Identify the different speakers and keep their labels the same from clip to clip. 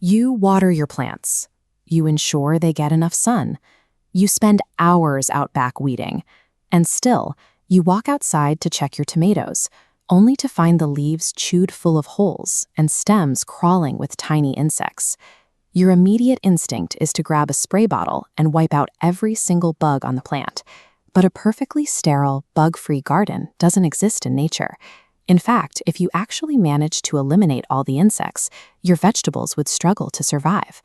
Speaker 1: You water your plants. You ensure they get enough sun. You spend hours out back weeding. And still, you walk outside to check your tomatoes, only to find the leaves chewed full of holes and stems crawling with tiny insects. Your immediate instinct is to grab a spray bottle and wipe out every single bug on the plant. But a perfectly sterile, bug-free garden doesn't exist in nature. In fact, if you actually managed to eliminate all the insects, your vegetables would struggle to survive.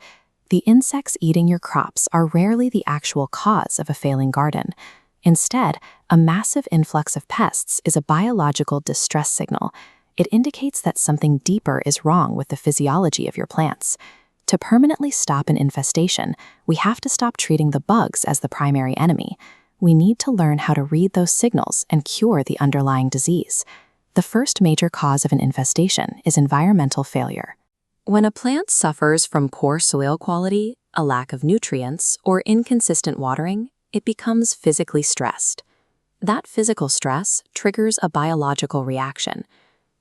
Speaker 1: The insects eating your crops are rarely the actual cause of a failing garden. Instead, a massive influx of pests is a biological distress signal. It indicates that something deeper is wrong with the physiology of your plants. To permanently stop an infestation, we have to stop treating the bugs as the primary enemy. We need to learn how to read those signals and cure the underlying disease. The first major cause of an infestation is environmental failure. When a plant suffers from poor soil quality, a lack of nutrients, or inconsistent watering, it becomes physically stressed. That physical stress triggers a biological reaction.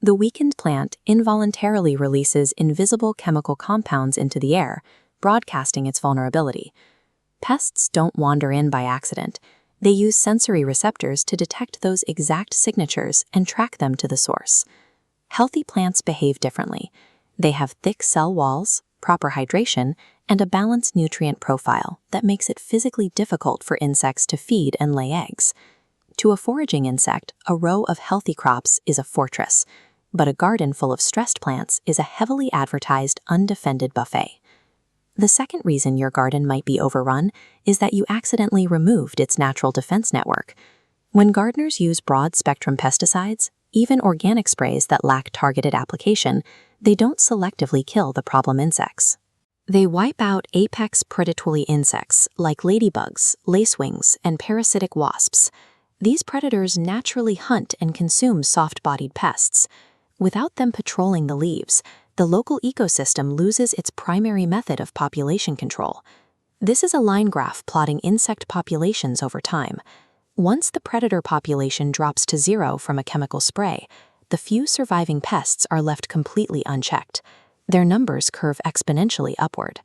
Speaker 1: The weakened plant involuntarily releases invisible chemical compounds into the air, broadcasting its vulnerability. Pests don't wander in by accident. They use sensory receptors to detect those exact signatures and track them to the source. Healthy plants behave differently. They have thick cell walls, proper hydration, and a balanced nutrient profile that makes it physically difficult for insects to feed and lay eggs. To a foraging insect, a row of healthy crops is a fortress, but a garden full of stressed plants is a heavily advertised, undefended buffet. The second reason your garden might be overrun is that you accidentally removed its natural defense network. When gardeners use broad-spectrum pesticides, even organic sprays that lack targeted application, they don't selectively kill the problem insects. They wipe out apex predatory insects like ladybugs, lacewings, and parasitic wasps. These predators naturally hunt and consume soft-bodied pests. Without them patrolling the leaves, the local ecosystem loses its primary method of population control. This is a line graph plotting insect populations over time. Once the predator population drops to zero from a chemical spray, the few surviving pests are left completely unchecked. Their numbers curve exponentially upward.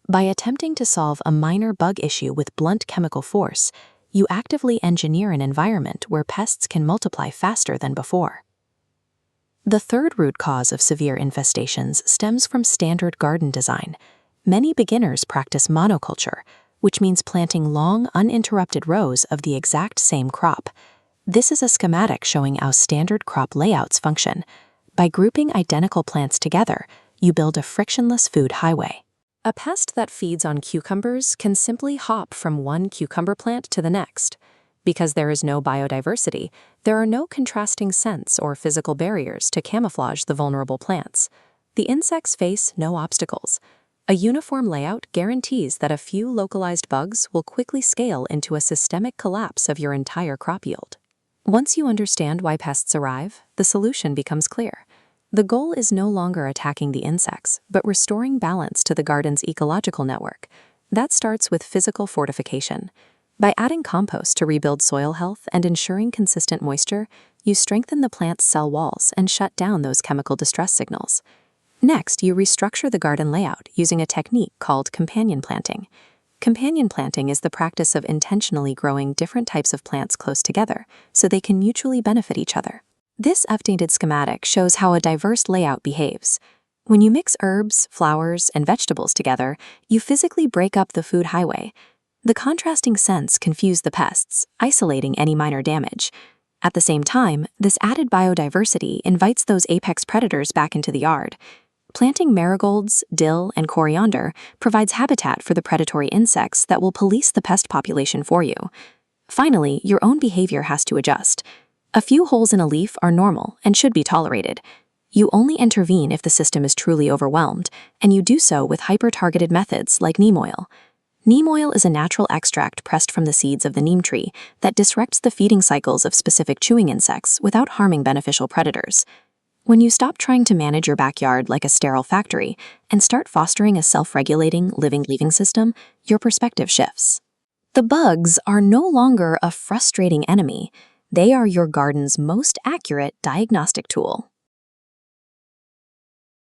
Speaker 1: By attempting to solve a minor bug issue with blunt chemical force, you actively engineer an environment where pests can multiply faster than before. The third root cause of severe infestations stems from standard garden design. Many beginners practice monoculture, which means planting long, uninterrupted rows of the exact same crop. This is a schematic showing how standard crop layouts function. By grouping identical plants together, you build a frictionless food highway. A pest that feeds on cucumbers can simply hop from one cucumber plant to the next. Because there is no biodiversity, there are no contrasting scents or physical barriers to camouflage the vulnerable plants. The insects face no obstacles. A uniform layout guarantees that a few localized bugs will quickly scale into a systemic collapse of your entire crop yield. Once you understand why pests arrive, the solution becomes clear. The goal is no longer attacking the insects, but restoring balance to the garden's ecological network. That starts with physical fortification. By adding compost to rebuild soil health and ensuring consistent moisture, you strengthen the plant's cell walls and shut down those chemical distress signals. Next, you restructure the garden layout using a technique called companion planting. Companion planting is the practice of intentionally growing different types of plants close together so they can mutually benefit each other. This updated schematic shows how a diverse layout behaves. When you mix herbs, flowers, and vegetables together, you physically break up the food highway. The contrasting scents confuse the pests, isolating any minor damage. At the same time, this added biodiversity invites those apex predators back into the yard. Planting marigolds, dill, and coriander provides habitat for the predatory insects that will police the pest population for you. Finally, your own behavior has to adjust. A few holes in a leaf are normal and should be tolerated. You only intervene if the system is truly overwhelmed, and you do so with hyper-targeted methods like neem oil. Neem oil is a natural extract pressed from the seeds of the neem tree that disrupts the feeding cycles of specific chewing insects without harming beneficial predators. When you stop trying to manage your backyard like a sterile factory and start fostering a self-regulating, living system, your perspective shifts. The bugs are no longer a frustrating enemy. They are your garden's most accurate diagnostic tool.